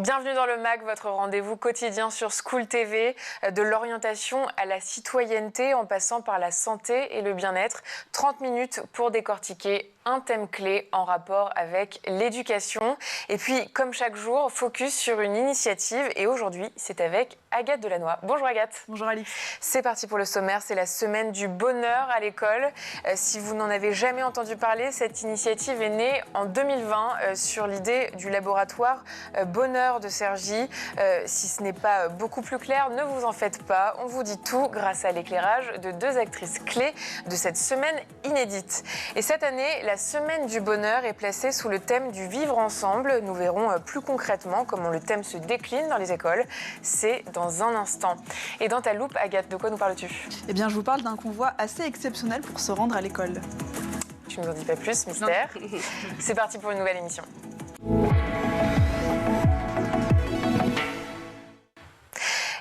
Bienvenue dans le MAG, votre rendez-vous quotidien sur School TV, de l'orientation à la citoyenneté en passant par la santé et le bien-être. 30 minutes pour décortiquer un thème clé en rapport avec l'éducation. Et puis, comme chaque jour, focus sur une initiative. Et aujourd'hui, c'est avec Agathe Delannoy. Bonjour Agathe. Bonjour Alix. C'est parti pour le sommaire, c'est la semaine du bonheur à l'école. Si vous n'en avez jamais entendu parler, cette initiative est née en 2020 sur l'idée du laboratoire Bonheur de Cergy. Si ce n'est pas beaucoup plus clair, ne vous en faites pas. On vous dit tout grâce à l'éclairage de deux actrices clés de cette semaine inédite. Et cette année, la semaine du bonheur est placée sous le thème du vivre ensemble. Nous verrons plus concrètement comment le thème se décline dans les écoles. C'est dans un instant. Et dans ta loupe, Agathe, de quoi nous parles-tu ? Eh bien, je vous parle d'un convoi assez exceptionnel pour se rendre à l'école. Tu ne nous en dis pas plus, mystère. C'est parti pour une nouvelle émission.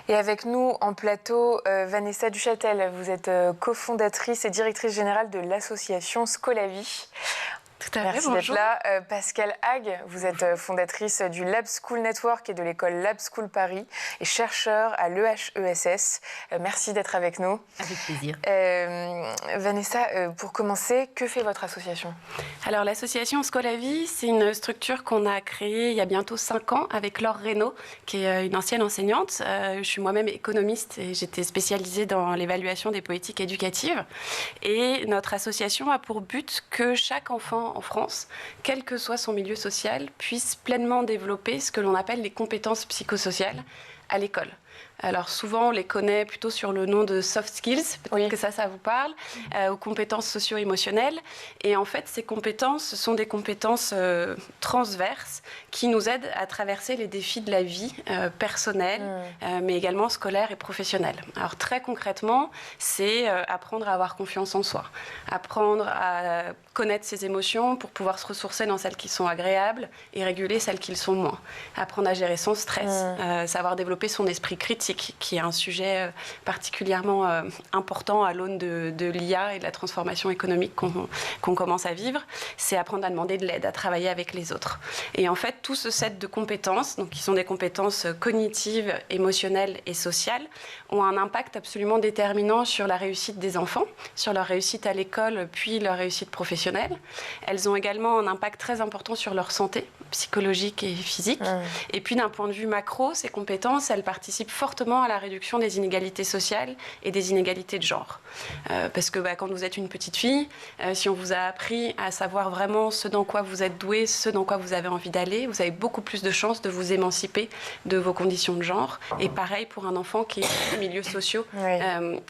Et avec nous en plateau, Vanessa Duchâtel, vous êtes cofondatrice et directrice générale de l'association Scolavie. Tout à fait, merci d'être là. Pascal Hague, vous êtes fondatrice du Lab School Network et de l'école Lab School Paris et chercheur à l'EHESS. Merci d'être avec nous. Avec plaisir. Vanessa, pour commencer, que fait votre association ? Alors l'association Scolavie, c'est une structure qu'on a créée il y a bientôt 5 ans avec Laure Reynaud, qui est une ancienne enseignante. Je suis moi-même économiste et j'étais spécialisée dans l'évaluation des politiques éducatives. Et notre association a pour but que chaque enfant en France, quel que soit son milieu social, puisse pleinement développer ce que l'on appelle les compétences psychosociales à l'école. Alors souvent, on les connaît plutôt sur le nom de soft skills, peut-être que ça vous parle, aux compétences socio-émotionnelles. Et en fait, ces compétences, ce sont des compétences transverses qui nous aident à traverser les défis de la vie personnelle, mais également scolaire et professionnelle. Alors très concrètement, c'est apprendre à avoir confiance en soi, apprendre à connaître ses émotions pour pouvoir se ressourcer dans celles qui sont agréables et réguler celles qui le sont moins. Apprendre à gérer son stress, savoir développer son esprit critique, qui est un sujet particulièrement important à l'aune de l'IA et de la transformation économique qu'on commence à vivre. C'est apprendre à demander de l'aide, à travailler avec les autres. Et en fait, tout ce set de compétences, donc qui sont des compétences cognitives, émotionnelles et sociales, ont un impact absolument déterminant sur la réussite des enfants, sur leur réussite à l'école, puis leur réussite professionnelle. Elles ont également un impact très important sur leur santé psychologique et physique. Et puis d'un point de vue macro, ces compétences, elles participent fortement à la réduction des inégalités sociales et des inégalités de genre. Parce que quand vous êtes une petite fille, si on vous a appris à savoir vraiment ce dans quoi vous êtes doué, ce dans quoi vous avez envie d'aller, vous avez beaucoup plus de chances de vous émanciper de vos conditions de genre. Et pareil pour un enfant qui est dans des milieux sociaux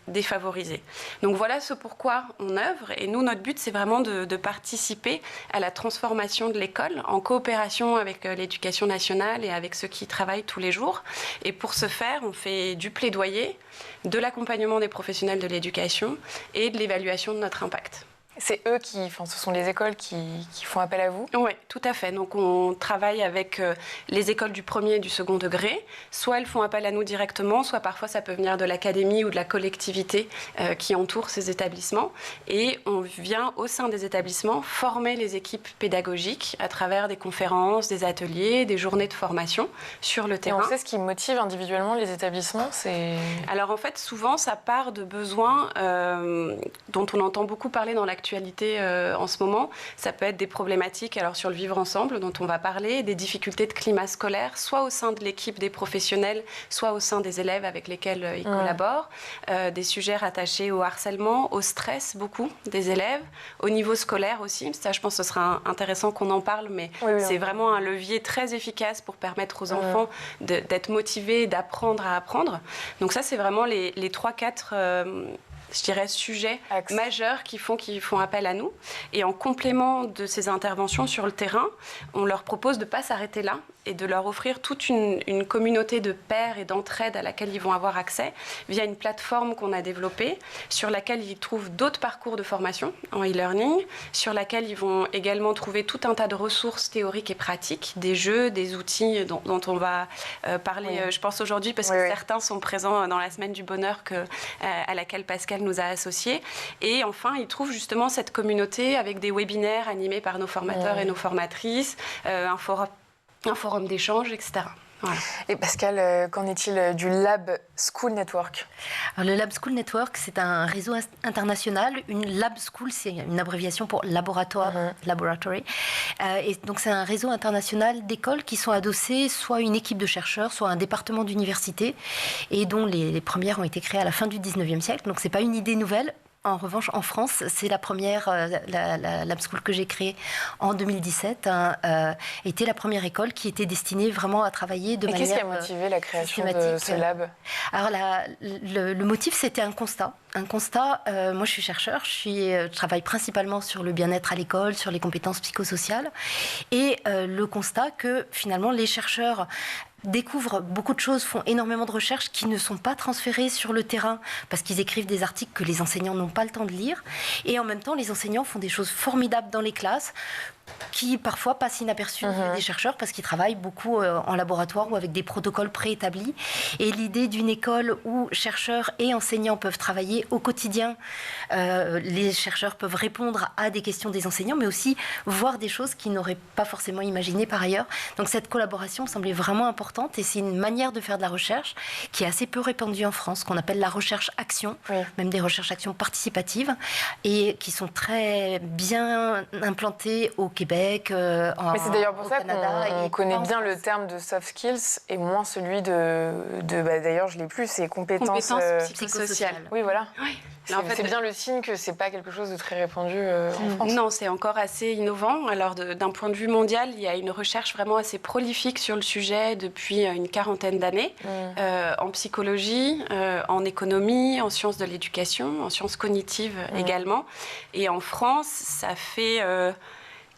défavorisés. Donc voilà ce pourquoi on œuvre. Et nous, notre but, c'est vraiment de participer à la transformation de l'école en coopération avec l'éducation nationale et avec ceux qui y travaillent tous les jours. Et pour ce faire, on fait du plaidoyer, de l'accompagnement des professionnels de l'éducation et de l'évaluation de notre impact. C'est eux ce sont les écoles qui font appel à vous ? Oui, tout à fait. Donc on travaille avec les écoles du premier et du second degré. Soit elles font appel à nous directement, soit parfois ça peut venir de l'académie ou de la collectivité qui entoure ces établissements. Et on vient au sein des établissements former les équipes pédagogiques à travers des conférences, des ateliers, des journées de formation sur le terrain. Et on sait ce qui motive individuellement les établissements, Alors en fait, souvent ça part de besoins dont on entend beaucoup parler dans l'actualité en ce moment. Ça peut être des problématiques sur le vivre ensemble dont on va parler, des difficultés de climat scolaire, soit au sein de l'équipe des professionnels, soit au sein des élèves avec lesquels ils collaborent, des sujets rattachés au harcèlement, au stress beaucoup des élèves, au niveau scolaire aussi. Ça, je pense que ce sera intéressant qu'on en parle, mais c'est vraiment un levier très efficace pour permettre aux enfants d'être motivés, d'apprendre à apprendre. Donc ça, c'est vraiment les 3-4 je dirais, sujets majeurs qui font appel à nous. Et en complément de ces interventions sur le terrain, on leur propose de ne pas s'arrêter là et de leur offrir toute une communauté de pairs et d'entraide à laquelle ils vont avoir accès via une plateforme qu'on a développée, sur laquelle ils trouvent d'autres parcours de formation en e-learning, sur laquelle ils vont également trouver tout un tas de ressources théoriques et pratiques, des jeux, des outils dont on va parler, je pense, aujourd'hui, parce que certains sont présents dans la semaine du bonheur à laquelle Pascal nous a associés. Et enfin, ils trouvent justement cette communauté avec des webinaires animés par nos formateurs et nos formatrices, un forum d'échange, etc. Voilà. Et Pascal, qu'en est-il du Lab School Network? Alors, le Lab School Network, c'est un réseau international. Une Lab School, c'est une abréviation pour laboratoire, laboratory. Et donc, c'est un réseau international d'écoles qui sont adossées soit à une équipe de chercheurs, soit à un département d'université, et dont les premières ont été créées à la fin du 19e siècle. Donc, ce n'est pas une idée nouvelle. En revanche, en France, c'est la première, la Lab School que j'ai créée en 2017, était la première école qui était destinée vraiment à travailler de manière systématique. Qu'est-ce qui a motivé la création de ce lab? Alors, le motif, c'était un constat. Moi je suis chercheur, je travaille principalement sur le bien-être à l'école, sur les compétences psychosociales. Et le constat que finalement les chercheurs découvrent beaucoup de choses, font énormément de recherches qui ne sont pas transférées sur le terrain parce qu'ils écrivent des articles que les enseignants n'ont pas le temps de lire. Et en même temps, les enseignants font des choses formidables dans les classes qui parfois passent inaperçues des chercheurs parce qu'ils travaillent beaucoup en laboratoire ou avec des protocoles préétablis. Et l'idée d'une école où chercheurs et enseignants peuvent travailler au quotidien, les chercheurs peuvent répondre à des questions des enseignants, mais aussi voir des choses qu'ils n'auraient pas forcément imaginées par ailleurs. Donc cette collaboration me semblait vraiment importante et c'est une manière de faire de la recherche qui est assez peu répandue en France, qu'on appelle la recherche-action, même des recherches-actions participatives, et qui sont très bien implantées au Québec, mais c'est d'ailleurs pour ça qu'on connaît bien le France. terme de soft skills et moins celui de d'ailleurs je l'ai plus, c'est compétences psychosociales. Oui, voilà. Oui. C'est bien le signe que c'est pas quelque chose de très répandu en France. Non, c'est encore assez innovant. Alors, d'un point de vue mondial, il y a une recherche vraiment assez prolifique sur le sujet depuis une quarantaine d'années, en psychologie, en économie, en sciences de l'éducation, en sciences cognitives également. Et en France, ça fait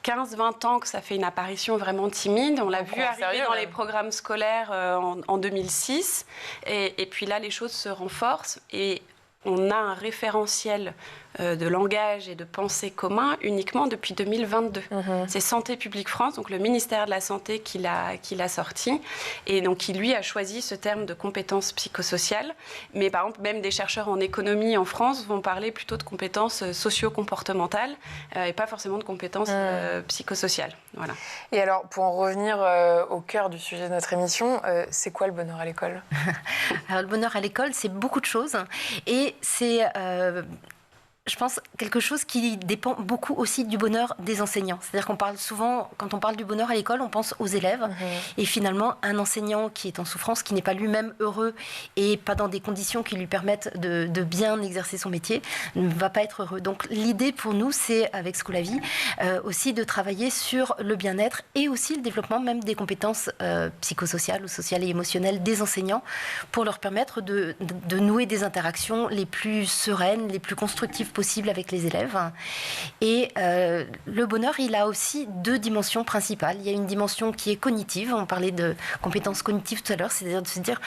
15-20 ans que ça fait une apparition vraiment timide. On l'a vu arriver dans les programmes scolaires en 2006. Et puis là, les choses se renforcent. Et on a un référentiel de langage et de pensée commun uniquement depuis 2022. C'est Santé publique France, donc le ministère de la Santé qui l'a sorti, et donc qui lui a choisi ce terme de compétences psychosociales. Mais par exemple, même des chercheurs en économie en France vont parler plutôt de compétences socio-comportementales et pas forcément de compétences psychosociales. Voilà. Et alors, pour en revenir au cœur du sujet de notre émission, c'est quoi le bonheur à l'école? Alors, le bonheur à l'école, c'est beaucoup de choses, et c'est je pense, quelque chose qui dépend beaucoup aussi du bonheur des enseignants. C'est-à-dire qu'on parle souvent, quand on parle du bonheur à l'école, on pense aux élèves. Et finalement, un enseignant qui est en souffrance, qui n'est pas lui-même heureux et pas dans des conditions qui lui permettent de bien exercer son métier, ne va pas être heureux. Donc l'idée pour nous, c'est, avec Scholavie, aussi de travailler sur le bien-être et aussi le développement même des compétences psychosociales ou sociales et émotionnelles des enseignants pour leur permettre de nouer des interactions les plus sereines, les plus constructives possible avec les élèves. Et le bonheur, il a aussi deux dimensions principales. Il y a une dimension qui est cognitive. On parlait de compétences cognitives tout à l'heure, c'est-à-dire de se dire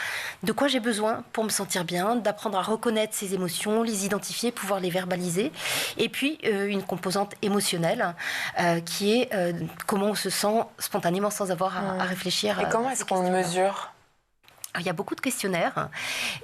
de quoi j'ai besoin pour me sentir bien, d'apprendre à reconnaître ses émotions, les identifier, pouvoir les verbaliser. Et puis, une composante émotionnelle qui est comment on se sent spontanément sans avoir à réfléchir. Et comment est-ce qu'on mesure ? Il y a beaucoup de questionnaires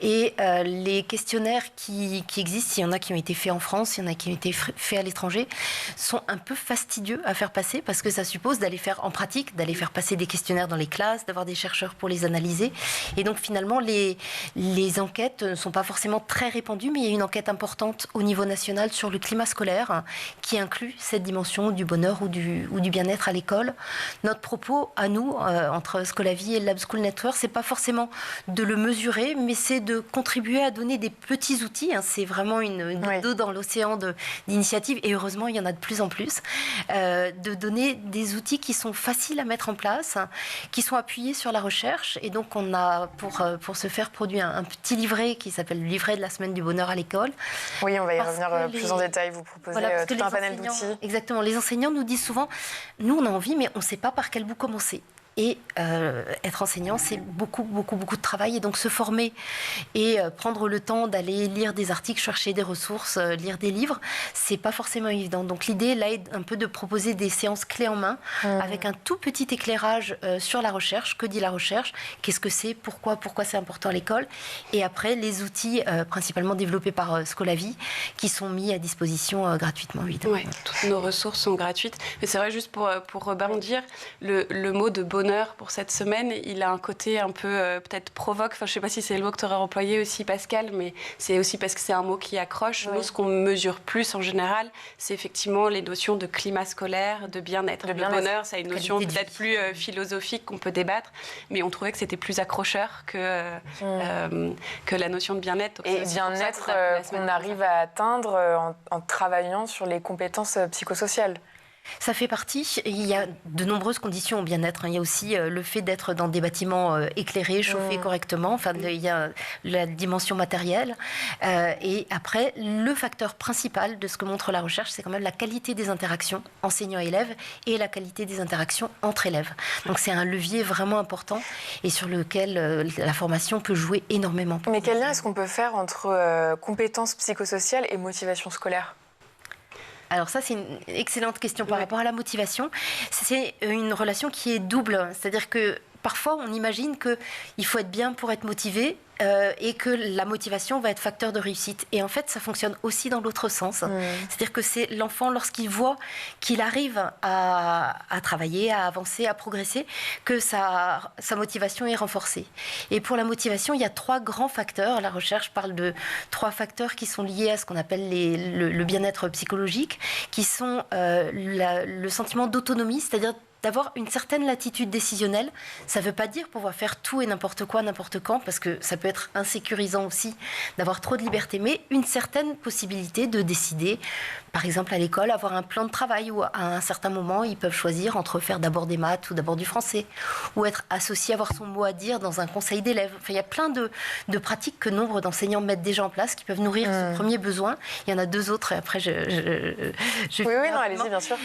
et les questionnaires qui existent, il y en a qui ont été faits en France, il y en a qui ont été faits à l'étranger, sont un peu fastidieux à faire passer parce que ça suppose d'aller faire en pratique, d'aller faire passer des questionnaires dans les classes, d'avoir des chercheurs pour les analyser. Et donc finalement, les enquêtes ne sont pas forcément très répandues, mais il y a une enquête importante au niveau national sur le climat scolaire qui inclut cette dimension du bonheur ou du bien-être à l'école. Notre propos à nous, entre Scholavie et le Lab School Network, c'est pas forcément de le mesurer, mais c'est de contribuer à donner des petits outils. C'est vraiment une goutte d'eau dans l'océan d'initiatives, et heureusement, il y en a de plus en plus, de donner des outils qui sont faciles à mettre en place, qui sont appuyés sur la recherche. Et donc, on a, pour ce faire, produit un petit livret qui s'appelle le livret de la semaine du bonheur à l'école. Oui, on va y revenir plus en détail. Vous proposez tout un panel d'outils. Exactement. Les enseignants nous disent souvent, nous, on a envie, mais on ne sait pas par quel bout commencer. Et être enseignant, c'est beaucoup de travail. Et donc se former et prendre le temps d'aller lire des articles, chercher des ressources, lire des livres, c'est pas forcément évident. Donc l'idée, là, est un peu de proposer des séances clés en main avec un tout petit éclairage sur la recherche. Que dit la recherche? Qu'est-ce que c'est? Pourquoi c'est important à l'école? Et après, les outils principalement développés par Scholavie qui sont mis à disposition gratuitement, évidemment. Ouais, toutes nos ressources sont gratuites. Mais c'est vrai, juste pour rebondir, le mot de bonheur, bonheur pour cette semaine, il a un côté un peu peut-être provoque. Enfin, je ne sais pas si c'est le mot que tu aurais employé aussi, Pascal, mais c'est aussi parce que c'est un mot qui accroche. Nous, ce qu'on mesure plus en général, c'est effectivement les notions de climat scolaire, de bien-être. Le bonheur, c'est une notion peut-être plus philosophique qu'on peut débattre, mais on trouvait que c'était plus accrocheur que la notion de bien-être. Et bien-être qu'on arrive à atteindre en travaillant sur les compétences psychosociales. Ça fait partie. Il y a de nombreuses conditions au bien-être. Il y a aussi le fait d'être dans des bâtiments éclairés, chauffés correctement. Enfin, il y a la dimension matérielle. Et après, le facteur principal de ce que montre la recherche, c'est quand même la qualité des interactions enseignants-élèves et la qualité des interactions entre élèves. Donc, c'est un levier vraiment important et sur lequel la formation peut jouer énormément. Mais quel lien est-ce qu'on peut faire entre compétences psychosociales et motivation scolaire ? Alors ça, c'est une excellente question par rapport à la motivation. C'est une relation qui est double. C'est-à-dire que parfois, on imagine qu'il faut être bien pour être motivé et que la motivation va être facteur de réussite. Et en fait, ça fonctionne aussi dans l'autre sens. C'est-à-dire que c'est l'enfant, lorsqu'il voit qu'il arrive à travailler, à avancer, à progresser, que sa motivation est renforcée. Et pour la motivation, il y a 3 grands facteurs. La recherche parle de 3 facteurs qui sont liés à ce qu'on appelle le bien-être psychologique, qui sont le sentiment d'autonomie, c'est-à-dire d'avoir une certaine latitude décisionnelle. Ça ne veut pas dire pouvoir faire tout et n'importe quoi, n'importe quand, parce que ça peut être insécurisant aussi d'avoir trop de liberté, mais une certaine possibilité de décider, par exemple à l'école, avoir un plan de travail où à un certain moment, ils peuvent choisir entre faire d'abord des maths ou d'abord du français, ou être associé, avoir son mot à dire dans un conseil d'élèves. Enfin, il y a plein de pratiques que nombre d'enseignants mettent déjà en place qui peuvent nourrir ce premier besoin. Il y en a 2 autres, et après Oui, non, allez-y, bien sûr.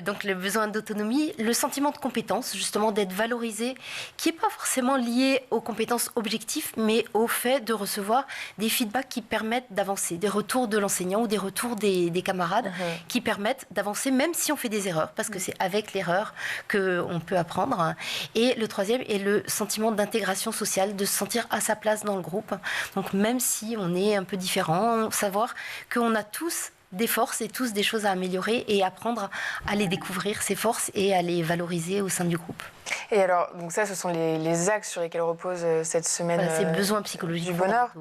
Donc le besoin d'autonomie, le sentiment de compétence, justement d'être valorisé, qui n'est pas forcément lié aux compétences objectives, mais au fait de recevoir des feedbacks qui permettent d'avancer, des retours de l'enseignant ou des retours des camarades qui permettent d'avancer même si on fait des erreurs, parce que c'est avec l'erreur qu'on peut apprendre. Et le troisième est le sentiment d'intégration sociale, de se sentir à sa place dans le groupe. Donc même si on est un peu différent, savoir qu'on a tous des forces et tous des choses à améliorer et apprendre à les découvrir, ces forces, et à les valoriser au sein du groupe. Et alors, donc ça, ce sont les axes sur lesquels repose cette semaine ces besoins psychologiques du bonheur.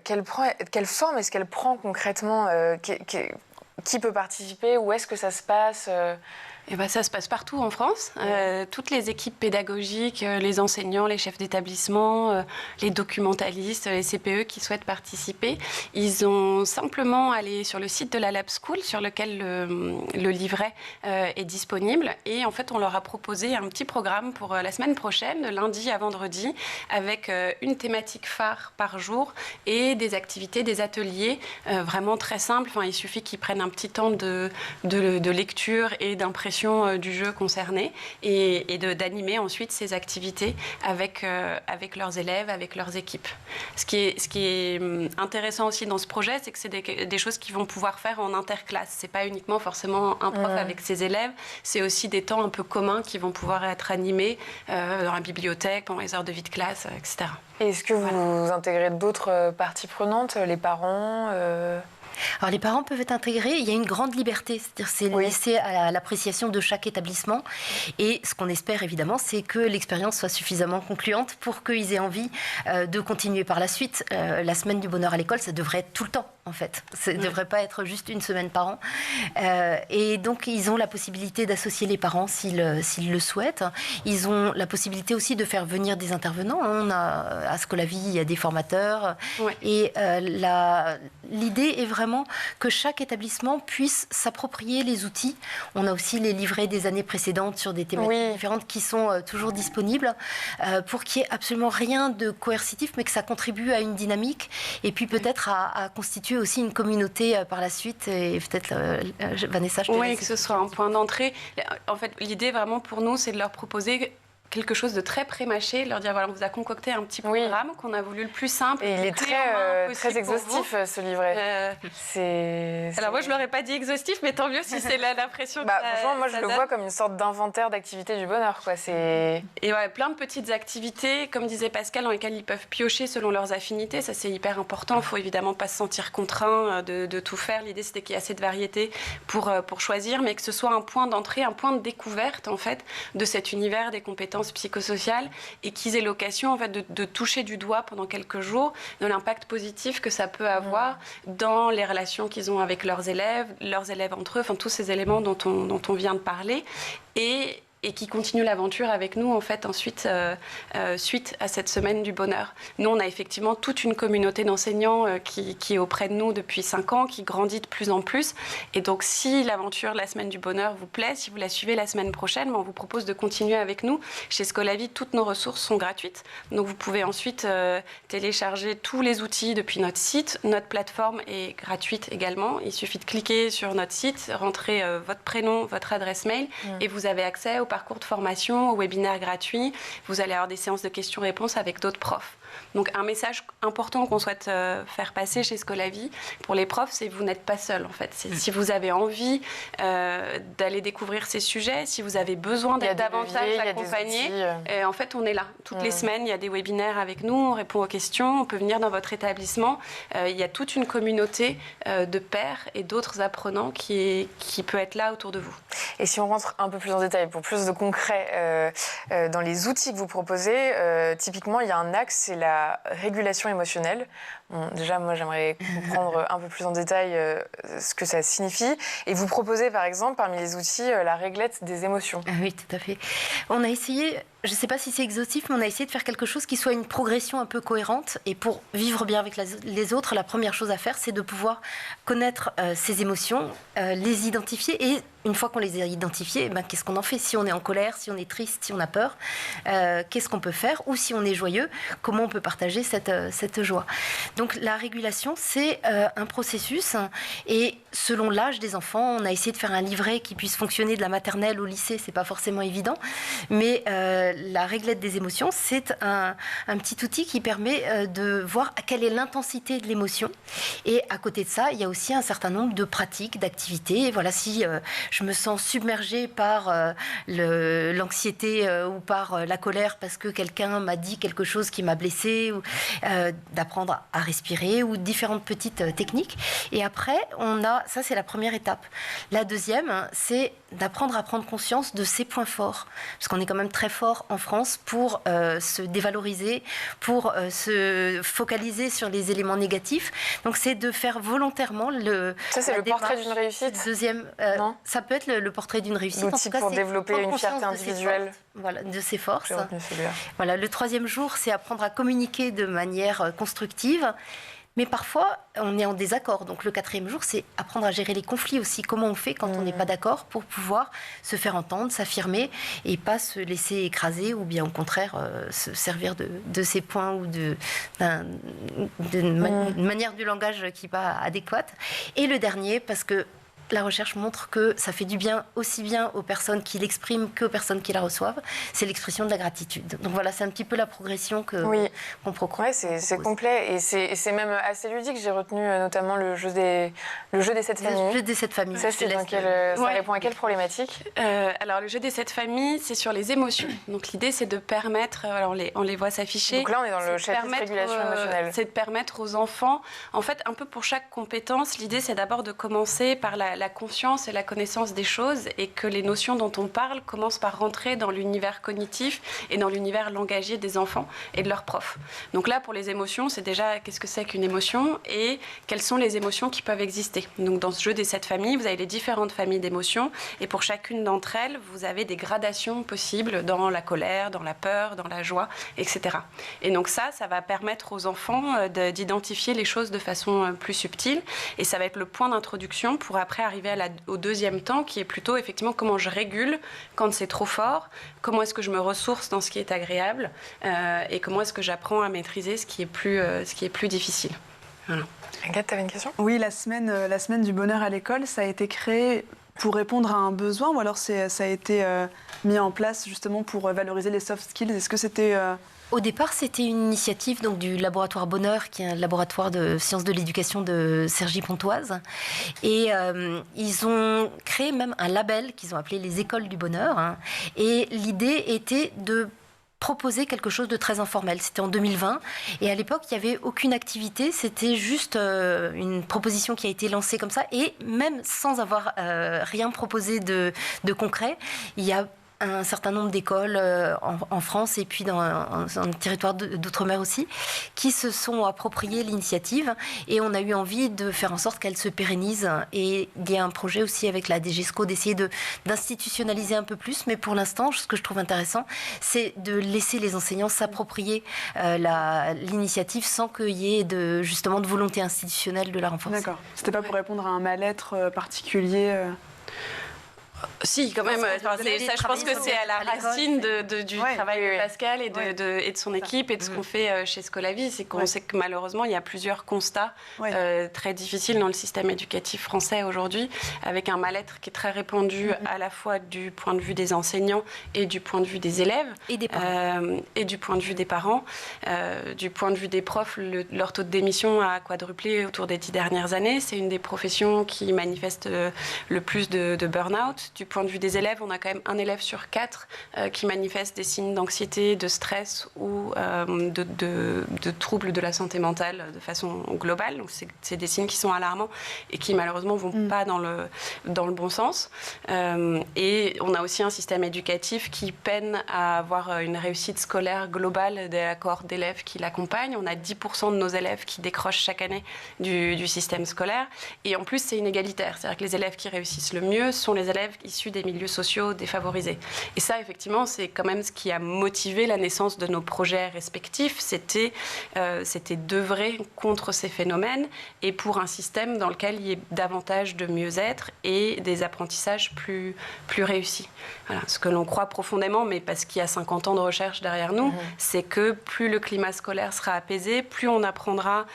Quelle forme est-ce qu'elle prend concrètement qui peut participer? Où est-ce que ça se passe Eh ben, ça se passe partout en France. Toutes les équipes pédagogiques, les enseignants, les chefs d'établissement, les documentalistes, les CPE qui souhaitent participer, ils ont simplement allé sur le site de la Lab School sur lequel le livret est disponible. Et en fait, on leur a proposé un petit programme pour la semaine prochaine, de lundi à vendredi, avec une thématique phare par jour et des activités, des ateliers vraiment très simples. Enfin, il suffit qu'ils prennent un petit temps de lecture et d'impression du jeu concerné et d'animer ensuite ces activités avec leurs élèves, avec leurs équipes. Ce qui est intéressant aussi dans ce projet, c'est que c'est des choses qu'ils vont pouvoir faire en interclasse. C'est pas uniquement forcément un prof avec ses élèves, c'est aussi des temps un peu communs qui vont pouvoir être animés dans la bibliothèque, pendant les heures de vie de classe, etc. Et est-ce que vous intégrez d'autres parties prenantes, les parents Alors les parents peuvent être intégrés, il y a une grande liberté, c'est-à-dire c'est laissé à l'appréciation de chaque établissement, et ce qu'on espère évidemment, c'est que l'expérience soit suffisamment concluante pour qu'ils aient envie de continuer par la suite. La semaine du bonheur à l'école, ça devrait être tout le temps en fait, ça ne devrait pas être juste une semaine par an, et donc ils ont la possibilité d'associer les parents s'ils le souhaitent. Ils ont la possibilité aussi de faire venir des intervenants. On a à Scolavie, il y a des formateurs, et l'idée est vraiment que chaque établissement puisse s'approprier les outils. On a aussi les livrets des années précédentes sur des thématiques différentes qui sont toujours disponibles pour qu'il n'y ait absolument rien de coercitif, mais que ça contribue à une dynamique et puis peut-être à constituer aussi une communauté par la suite. Et peut-être, Vanessa, je te laisse. Oui, que ce soit un point d'entrée. En fait, l'idée vraiment pour nous, c'est de leur proposer quelque chose de très prémâché, leur dire voilà, on vous a concocté un petit programme qu'on a voulu le plus simple. Et il est très exhaustif, ce livret. Alors moi, je ne l'aurais pas dit exhaustif, mais tant mieux si c'est l'impression que franchement, moi, je le vois comme une sorte d'inventaire d'activités du bonheur, quoi. Et ouais, plein de petites activités, comme disait Pascal, dans lesquelles ils peuvent piocher selon leurs affinités. Ça, c'est hyper important. Il ne faut évidemment pas se sentir contraint de tout faire. L'idée, c'était qu'il y ait assez de variété pour choisir, mais que ce soit un point d'entrée, un point de découverte, en fait, de cet univers des compétences psychosociales et qu'ils aient l'occasion, en fait, de toucher du doigt pendant quelques jours de l'impact positif que ça peut avoir dans les relations qu'ils ont avec leurs élèves entre eux, enfin, tous ces éléments dont on vient de parler. Et qui continuent l'aventure avec nous, en fait, ensuite, suite à cette semaine du bonheur. Nous, on a effectivement toute une communauté d'enseignants qui est auprès de nous depuis 5 ans, qui grandit de plus en plus. Et donc, si l'aventure, la semaine du bonheur, vous plaît, si vous la suivez la semaine prochaine, on vous propose de continuer avec nous. Chez Scolavie, toutes nos ressources sont gratuites. Donc, vous pouvez ensuite télécharger tous les outils depuis notre site. Notre plateforme est gratuite également. Il suffit de cliquer sur notre site, rentrer votre prénom, votre adresse mail, et vous avez accès au parcours de formation, aux webinaires gratuits. Vous allez avoir des séances de questions-réponses avec d'autres profs. Donc un message important qu'on souhaite faire passer chez Scolavie pour les profs, c'est que vous n'êtes pas seul, en fait. Si vous avez envie d'aller découvrir ces sujets, si vous avez besoin d'être davantage accompagné, en fait, on est là. Toutes les semaines, il y a des webinaires avec nous, on répond aux questions, on peut venir dans votre établissement. Il y a toute une communauté de pairs et d'autres apprenants qui peut être là autour de vous. Et si on rentre un peu plus en détail, pour plus de concret, dans les outils que vous proposez, typiquement, il y a un axe, c'est la régulation émotionnelle. Bon, déjà, moi, j'aimerais comprendre un peu plus en détail ce que ça signifie. Et vous proposez, par exemple, parmi les outils, la réglette des émotions. Ah oui, tout à fait. On a essayé, je ne sais pas si c'est exhaustif, mais on a essayé de faire quelque chose qui soit une progression un peu cohérente. Et pour vivre bien avec les autres, la première chose à faire, c'est de pouvoir connaître ses émotions, les identifier. Et une fois qu'on les a identifiées, qu'est-ce qu'on en fait? Si on est en colère, si on est triste, si on a peur, qu'est-ce qu'on peut faire? Ou si on est joyeux, comment on peut partager cette joie? Donc la régulation, c'est un processus. Et selon l'âge des enfants, on a essayé de faire un livret qui puisse fonctionner de la maternelle au lycée. C'est pas forcément évident. Mais la réglette des émotions, c'est un petit outil qui permet de voir quelle est l'intensité de l'émotion. Et à côté de ça, il y a aussi un certain nombre de pratiques, d'activités. Et voilà, si je me sens submergée par l'anxiété ou par la colère parce que quelqu'un m'a dit quelque chose qui m'a blessée, ou d'apprendre à respirer, ou différentes petites techniques. Et après, ça c'est la première étape. La deuxième, c'est d'apprendre à prendre conscience de ses points forts. Parce qu'on est quand même très fort en France pour se dévaloriser, pour se focaliser sur les éléments négatifs. Donc c'est de faire volontairement Ça, c'est le portrait d'une réussite. Deuxième, ça peut être le portrait d'une réussite. L'outil pour développer une fierté individuelle. Voilà, de ses forces. Celui-là. Voilà, le troisième jour, c'est apprendre à communiquer de manière constructive. Mais parfois, on est en désaccord. Donc le quatrième jour, c'est apprendre à gérer les conflits aussi. Comment on fait quand on n'est pas d'accord pour pouvoir se faire entendre, s'affirmer et pas se laisser écraser ou bien au contraire se servir de ses points ou d'une manière du langage qui n'est pas adéquate. Et le dernier, parce que la recherche montre que ça fait du bien aussi bien aux personnes qui l'expriment qu'aux personnes qui la reçoivent. C'est l'expression de la gratitude. Donc voilà, c'est un petit peu la progression qu'on propose. Oui, c'est complet et c'est même assez ludique. J'ai retenu notamment le jeu des 7 familles. Le jeu des 7 familles. Ça, ça répond à quelle problématique? Alors, le jeu des 7 familles, c'est sur les émotions. Donc l'idée, c'est de permettre, on les voit s'afficher. Donc là, on est dans le chapitre régulation émotionnelle. C'est de permettre aux enfants, en fait, un peu pour chaque compétence, l'idée, c'est d'abord de commencer par la conscience et la connaissance des choses et que les notions dont on parle commencent par rentrer dans l'univers cognitif et dans l'univers langagier des enfants et de leurs profs. Donc là, pour les émotions, c'est déjà qu'est-ce que c'est qu'une émotion et quelles sont les émotions qui peuvent exister. Donc dans ce jeu des 7 familles, vous avez les différentes familles d'émotions et pour chacune d'entre elles, vous avez des gradations possibles dans la colère, dans la peur, dans la joie, etc. Et donc ça va permettre aux enfants d'identifier les choses de façon plus subtile et ça va être le point d'introduction pour après arriver au deuxième temps qui est plutôt effectivement comment je régule quand c'est trop fort, comment est-ce que je me ressource dans ce qui est agréable et comment est-ce que j'apprends à maîtriser ce qui est plus difficile. Voilà. Agathe, tu avais une question? Oui, la semaine du bonheur à l'école, ça a été créé Pour répondre à un besoin, ou alors ça a été mis en place justement pour valoriser les soft skills? Est-ce que c'était... Au départ, c'était une initiative donc, du laboratoire Bonheur, qui est un laboratoire de sciences de l'éducation de Cergy-Pontoise. Et ils ont créé même un label qu'ils ont appelé les Écoles du Bonheur. Hein. Et l'idée était de proposer quelque chose de très informel. C'était en 2020. Et à l'époque, il n'y avait aucune activité. C'était juste une proposition qui a été lancée comme ça. Et même sans avoir rien proposé de concret, il y a un certain nombre d'écoles en France et puis dans un territoire d'outre-mer aussi, qui se sont appropriées l'initiative et on a eu envie de faire en sorte qu'elle se pérennise. Et il y a un projet aussi avec la DGESCO d'essayer d'institutionnaliser un peu plus, mais pour l'instant, ce que je trouve intéressant, c'est de laisser les enseignants s'approprier l'initiative sans qu'il y ait justement de volonté institutionnelle de la renforcer. D'accord. C'était pas pour répondre à un mal-être particulier Si, quand même. Je pense que c'est à la racine du travail de Pascal et de son équipe et de ce qu'on fait chez Scolavi. C'est qu'on sait que malheureusement, il y a plusieurs constats très difficiles dans le système éducatif français aujourd'hui, avec un mal-être qui est très répandu à la fois du point de vue des enseignants et du point de vue des élèves. Et des parents. Et du point de vue des parents. Du point de vue des profs, leur taux de démission a quadruplé autour des 10 dernières années. C'est une des professions qui manifeste le plus de burn-out. Du point de vue des élèves, on a quand même 1 élève sur 4 qui manifeste des signes d'anxiété, de stress ou de troubles de la santé mentale de façon globale. Donc c'est des signes qui sont alarmants et qui malheureusement ne vont pas dans le bon sens. Et on a aussi un système éducatif qui peine à avoir une réussite scolaire globale de la cohorte d'élèves qui l'accompagnent. On a 10% de nos élèves qui décrochent chaque année du système scolaire. Et en plus, c'est inégalitaire. C'est-à-dire que les élèves qui réussissent le mieux sont les élèves issus des milieux sociaux défavorisés. Et ça, effectivement, c'est quand même ce qui a motivé la naissance de nos projets respectifs. C'était d'œuvrer contre ces phénomènes et pour un système dans lequel il y ait davantage de mieux-être et des apprentissages plus réussis. Voilà. Ce que l'on croit profondément, mais parce qu'il y a 50 ans de recherche derrière nous, c'est que plus le climat scolaire sera apaisé, plus on apprendra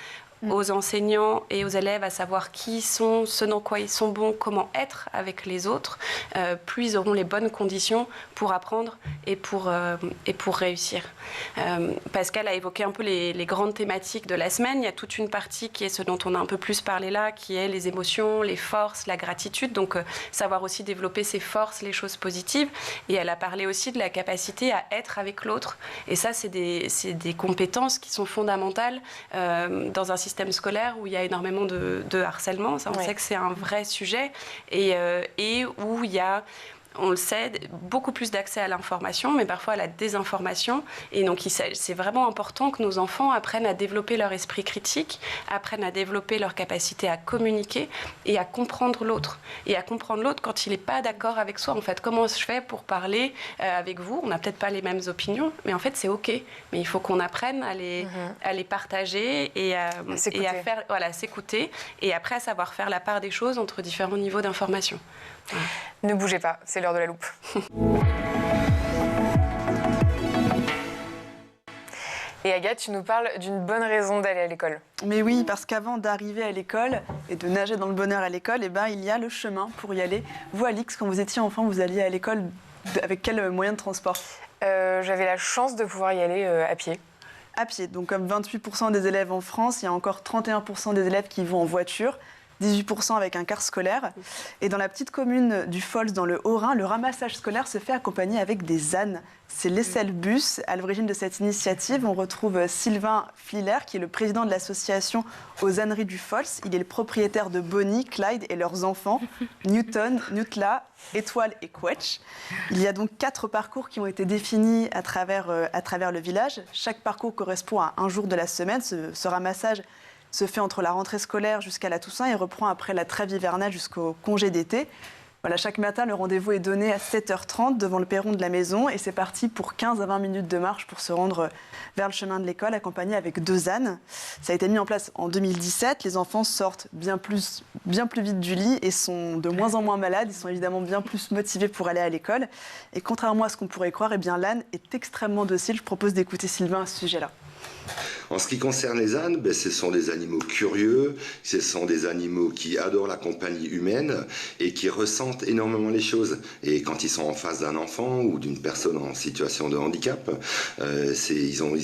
aux enseignants et aux élèves à savoir qui ils sont, ce dans quoi ils sont bons, comment être avec les autres, plus ils auront les bonnes conditions pour apprendre et pour réussir. Pascal a évoqué un peu les grandes thématiques de la semaine. Il y a toute une partie qui est ce dont on a un peu plus parlé là, qui est les émotions, les forces, la gratitude. Donc, savoir aussi développer ses forces, les choses positives. Et elle a parlé aussi de la capacité à être avec l'autre. Et ça, c'est des compétences qui sont fondamentales dans un système scolaire où il y a énormément de harcèlement. Ça, on sait que c'est un vrai sujet et où il y a, on le sait, beaucoup plus d'accès à l'information, mais parfois à la désinformation. Et donc, c'est vraiment important que nos enfants apprennent à développer leur esprit critique, apprennent à développer leur capacité à communiquer et à comprendre l'autre. Et à comprendre l'autre quand il n'est pas d'accord avec soi. En fait, comment je fais pour parler avec vous? On n'a peut-être pas les mêmes opinions, mais en fait, c'est OK. Mais il faut qu'on apprenne à les partager et à faire, s'écouter. Et après, à savoir faire la part des choses entre différents niveaux d'information. Voilà. Ne bougez pas, c'est l'heure de la loupe. Et Agathe, tu nous parles d'une bonne raison d'aller à l'école. Mais oui, parce qu'avant d'arriver à l'école et de nager dans le bonheur à l'école, il y a le chemin pour y aller. Vous, Alix, quand vous étiez enfant, vous alliez à l'école avec quel moyen de transport? J'avais la chance de pouvoir y aller à pied. À pied, donc comme 28% des élèves en France, il y a encore 31% des élèves qui vont en voiture. 18% avec un car scolaire. Et dans la petite commune du Fols, dans le Haut-Rhin, le ramassage scolaire se fait accompagner avec des ânes. C'est l'Essel Bus. À l'origine de cette initiative, on retrouve Sylvain Fliller, qui est le président de l'association aux âneries du Fols. Il est le propriétaire de Bonnie, Clyde et leurs enfants, Newton, Nutla, Étoile et Quetch. Il y a donc 4 parcours qui ont été définis à travers le village. Chaque parcours correspond à un jour de la semaine. Ce ramassage se fait entre la rentrée scolaire jusqu'à la Toussaint et reprend après la trêve hivernale jusqu'au congé d'été. Voilà, chaque matin, le rendez-vous est donné à 7h30 devant le perron de la maison et c'est parti pour 15 à 20 minutes de marche pour se rendre vers le chemin de l'école, accompagné avec 2 ânes. Ça a été mis en place en 2017. Les enfants sortent bien plus vite du lit et sont de moins en moins malades. Ils sont évidemment bien plus motivés pour aller à l'école. Et contrairement à ce qu'on pourrait croire, l'âne est extrêmement docile. Je propose d'écouter Sylvain à ce sujet-là. En ce qui concerne les ânes, ce sont des animaux curieux, ce sont des animaux qui adorent la compagnie humaine et qui ressentent énormément les choses. Et quand ils sont en face d'un enfant ou d'une personne en situation de handicap, ils ont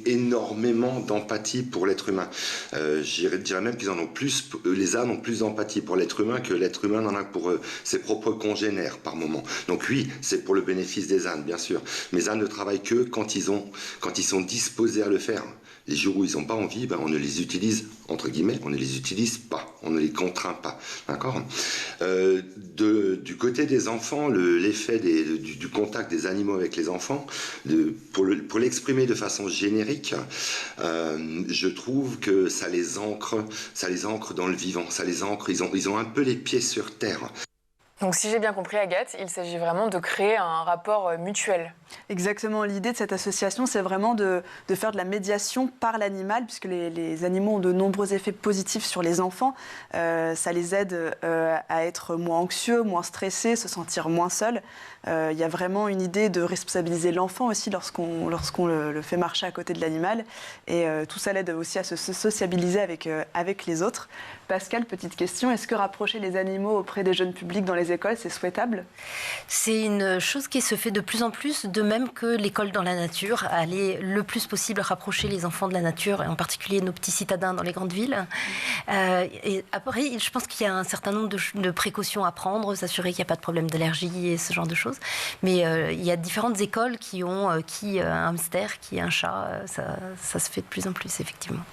énormément d'empathie pour l'être humain. Je dirais même les ânes ont plus d'empathie pour l'être humain que l'être humain n'en a pour ses propres congénères par moment. Donc oui, c'est pour le bénéfice des ânes, bien sûr. Mais les ânes ne travaillent que quand ils sont disposés à le faire. Les jours où ils n'ont pas envie, on ne les utilise, entre guillemets, on ne les utilise pas, on ne les contraint pas. D'accord ? Du côté des enfants, l'effet du contact des animaux avec les enfants, pour l'exprimer de façon générique, je trouve que ça les ancre dans le vivant, ils ont un peu les pieds sur terre. Donc si j'ai bien compris Agathe, il s'agit vraiment de créer un rapport mutuel. Exactement, l'idée de cette association, c'est vraiment de faire de la médiation par l'animal, puisque les animaux ont de nombreux effets positifs sur les enfants. Ça les aide à être moins anxieux, moins stressés, se sentir moins seuls. Il y a vraiment une idée de responsabiliser l'enfant aussi lorsqu'on le fait marcher à côté de l'animal. Et tout ça l'aide aussi à se sociabiliser avec les autres. Pascal, petite question, est-ce que rapprocher les animaux auprès des jeunes publics dans les écoles, c'est souhaitable ? C'est une chose qui se fait de plus en plus, de même que l'école dans la nature, aller le plus possible rapprocher les enfants de la nature, et en particulier nos petits citadins dans les grandes villes. Et après, je pense qu'il y a un certain nombre de précautions à prendre, s'assurer qu'il n'y a pas de problème d'allergie et ce genre de choses. Mais il y a différentes écoles qui ont un hamster, qui a un chat. Ça se fait de plus en plus, effectivement.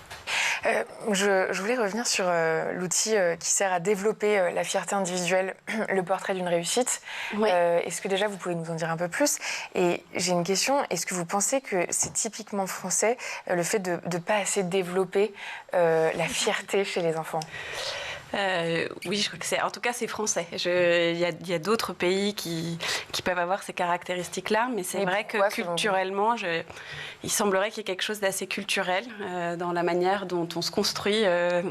Je voulais revenir sur l'outil qui sert à développer la fierté individuelle, le portrait d'une réussite. Oui. Est-ce que déjà vous pouvez nous en dire un peu plus ? Et j'ai une question, est-ce que vous pensez que c'est typiquement français le fait de ne pas assez développer la fierté chez les enfants ? Oui, je crois que en tout cas, c'est français. Il y a d'autres pays qui peuvent avoir ces caractéristiques-là, mais c'est vrai que culturellement, il semblerait qu'il y ait quelque chose d'assez culturel dans la manière dont on se construit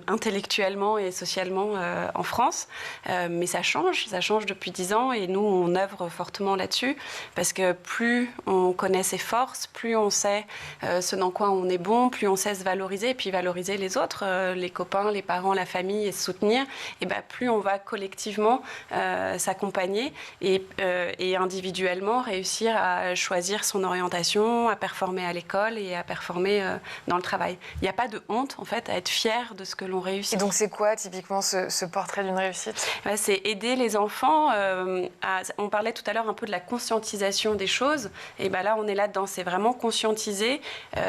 intellectuellement et socialement en France. Mais ça change depuis 10 ans et nous, on œuvre fortement là-dessus parce que plus on connaît ses forces, plus on sait ce dans quoi on est bon, plus on sait se valoriser et puis valoriser les autres, les copains, les parents, la famille et se soutenir. Et plus on va collectivement s'accompagner et individuellement réussir à choisir son orientation, à performer à l'école et à performer dans le travail. Il n'y a pas de honte, en fait, à être fier de ce que l'on réussit. Et donc, c'est quoi, typiquement, ce portrait d'une réussite ? C'est aider les enfants on parlait tout à l'heure un peu de la conscientisation des choses. Et là, on est là-dedans. C'est vraiment conscientiser.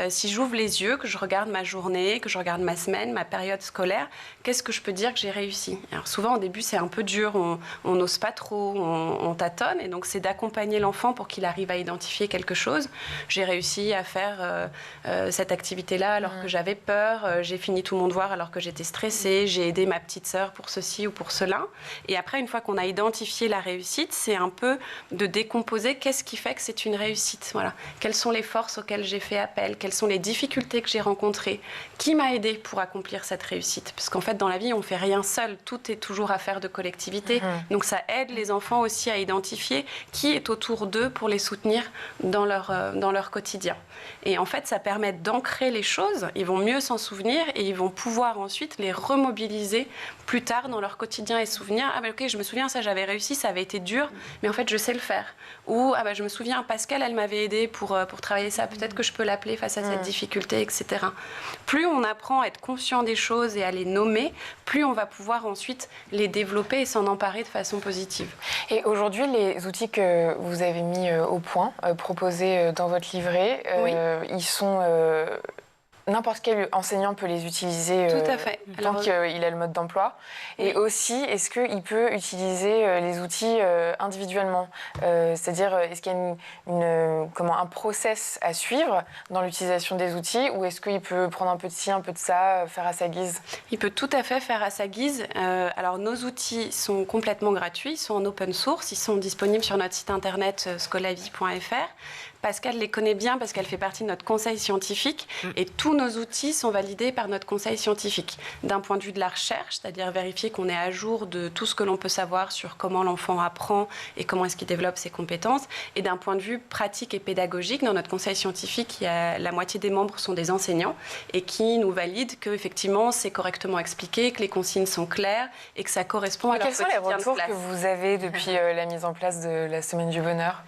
Si j'ouvre les yeux, que je regarde ma journée, que je regarde ma semaine, ma période scolaire, qu'est-ce que je peux dire que j'ai réussi ? Alors, souvent, au début, c'est un peu dur. On n'ose pas trop, on tâtonne. Et donc, c'est d'accompagner l'enfant pour qu'il arrive à identifier quelque chose. J'ai réussi à faire cette activité-là alors que j'avais peur. J'ai fini tout mon devoir alors que j'étais stressée. J'ai aidé ma petite sœur pour ceci ou pour cela. Et après, une fois qu'on a identifié la réussite, c'est un peu de décomposer qu'est-ce qui fait que c'est une réussite. Voilà. Quelles sont les forces auxquelles j'ai fait appel ? Quelles sont les difficultés que j'ai rencontrées ? Qui m'a aidé pour accomplir cette réussite ? Parce qu'en fait, dans la vie, on ne fait rien seul. Tout est toujours affaire de collectivité. Donc, ça aide les enfants aussi à identifier qui est autour d'eux pour les soutenir dans leur quotidien. Et en fait, ça permet d'ancrer les choses. Ils vont mieux s'en souvenir et ils vont pouvoir ensuite les remobiliser plus tard dans leur quotidien et souvenir. Ah ben ok, je me souviens, ça j'avais réussi, ça avait été dur, mais en fait je sais le faire. Ou ah ben je me souviens, Pascal, elle m'avait aidé pour travailler ça, peut-être que je peux l'appeler face à cette difficulté, etc. Plus on apprend à être conscient des choses et à les nommer, plus on va pouvoir ensuite les développer et s'en emparer de façon positive. Et aujourd'hui, les outils que vous avez mis au point, proposés dans votre livret, ils sont... N'importe quel enseignant peut les utiliser tout à fait. Tant qu'il a le mode d'emploi. Et aussi, est-ce qu'il peut utiliser les outils individuellement ? C'est-à-dire, est-ce qu'il y a un process à suivre dans l'utilisation des outils ou est-ce qu'il peut prendre un peu de ci, un peu de ça, faire à sa guise ? Il peut tout à fait faire à sa guise. Alors, nos outils sont complètement gratuits, ils sont en open source, ils sont disponibles sur notre site internet scolavi.fr. Pascal les connaît bien parce qu'elle fait partie de notre conseil scientifique et tous nos outils sont validés par notre conseil scientifique. D'un point de vue de la recherche, c'est-à-dire vérifier qu'on est à jour de tout ce que l'on peut savoir sur comment l'enfant apprend et comment est-ce qu'il développe ses compétences. Et d'un point de vue pratique et pédagogique, dans notre conseil scientifique, la moitié des membres sont des enseignants et qui nous valident qu'effectivement c'est correctement expliqué, que les consignes sont claires et que ça correspond à leur quotidien de classe. Quels sont les retours que vous avez depuis la mise en place de la Semaine du Bonheur ?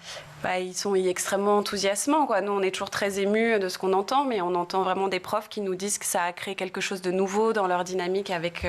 Ils sont extrêmement enthousiasmants, quoi. Nous, on est toujours très émus de ce qu'on entend, mais on entend vraiment des profs qui nous disent que ça a créé quelque chose de nouveau dans leur dynamique avec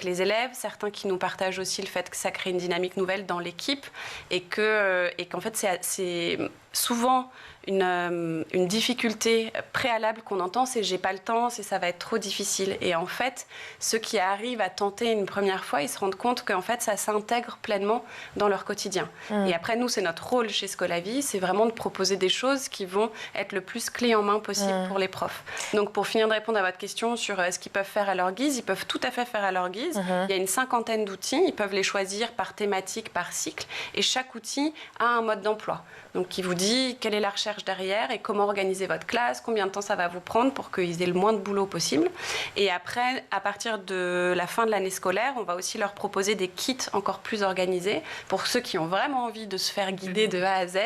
les élèves. Certains qui nous partagent aussi le fait que ça crée une dynamique nouvelle dans l'équipe et qu'en fait, c'est souvent une difficulté préalable qu'on entend, c'est j'ai pas le temps, c'est ça va être trop difficile. Et en fait, ceux qui arrivent à tenter une première fois, ils se rendent compte qu'en fait, ça s'intègre pleinement dans leur quotidien. Et après, nous, c'est notre rôle chez Scolavie, c'est vraiment de proposer des choses qui vont être le plus clé en main possible pour les profs. Donc, pour finir de répondre à votre question sur ce qu'ils peuvent faire à leur guise, ils peuvent tout à fait faire à leur guise. Il y a une 50aine d'outils, ils peuvent les choisir par thématique, par cycle, et chaque outil a un mode d'emploi. Donc, qui vous dit quelle est la recherche derrière et comment organiser votre classe, combien de temps ça va vous prendre pour qu'ils aient le moins de boulot possible. Et après, à partir de la fin de l'année scolaire, on va aussi leur proposer des kits encore plus organisés pour ceux qui ont vraiment envie de se faire guider de A à Z,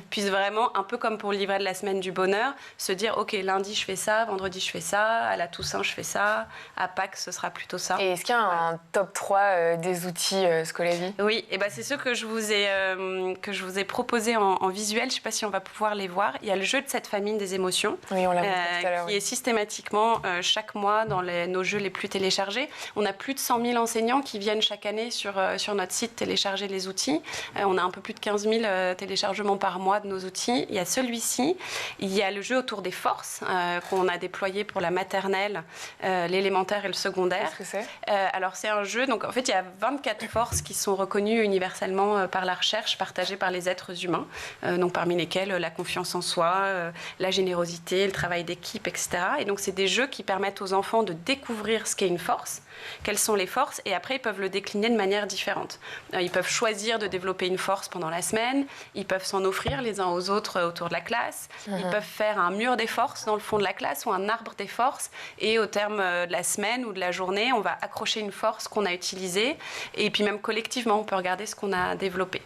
puissent vraiment, un peu comme pour le livret de la Semaine du Bonheur, se dire ok, lundi je fais ça, vendredi je fais ça, à la Toussaint je fais ça, à Pâques ce sera plutôt ça. Et est-ce qu'il y a un top 3 des outils Scolavie ? Oui, et c'est ceux que je vous ai proposés en visuel. Je ne sais pas si on va pouvoir les voir. Il y a le jeu de cette famine des émotions, oui, on l'a vu tout à l'heure, qui est systématiquement chaque mois dans nos jeux les plus téléchargés. On a plus de 100 000 enseignants qui viennent chaque année sur notre site télécharger les outils. On a un peu plus de 15 000 téléchargements par mois de nos outils. Il y a celui-ci. Il y a le jeu autour des forces qu'on a déployé pour la maternelle, l'élémentaire et le secondaire. Qu'est-ce que c'est ? Alors c'est un jeu, donc en fait il y a 24 forces qui sont reconnues universellement par la recherche, partagées par les êtres humains, donc parmi lesquelles la confiance en soi, la générosité, le travail d'équipe, etc. Et donc c'est des jeux qui permettent aux enfants de découvrir ce qu'est une force, quelles sont les forces, et après ils peuvent le décliner de manière différente. Ils peuvent choisir de développer une force pendant la semaine, ils peuvent s'en offrir les uns aux autres autour de la classe, ils peuvent faire un mur des forces dans le fond de la classe ou un arbre des forces, et au terme de la semaine ou de la journée, on va accrocher une force qu'on a utilisée, et puis même collectivement, on peut regarder ce qu'on a développé.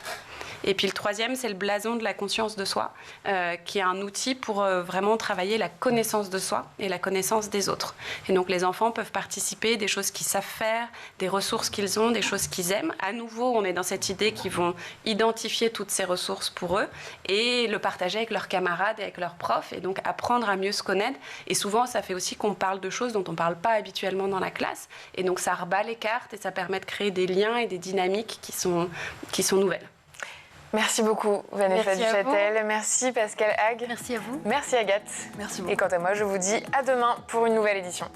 Et puis le troisième, c'est le blason de la conscience de soi, qui est un outil pour vraiment travailler la connaissance de soi et la connaissance des autres. Et donc les enfants peuvent participer, des choses qu'ils savent faire, des ressources qu'ils ont, des choses qu'ils aiment. À nouveau, on est dans cette idée qu'ils vont identifier toutes ces ressources pour eux et le partager avec leurs camarades et avec leurs profs, et donc apprendre à mieux se connaître. Et souvent, ça fait aussi qu'on parle de choses dont on ne parle pas habituellement dans la classe. Et donc ça rebat les cartes et ça permet de créer des liens et des dynamiques qui sont nouvelles. Merci beaucoup Vanessa Duchâtel, merci Pascal Hague. Merci à vous. Merci Agathe. Merci beaucoup. Et quant à moi, je vous dis à demain pour une nouvelle édition.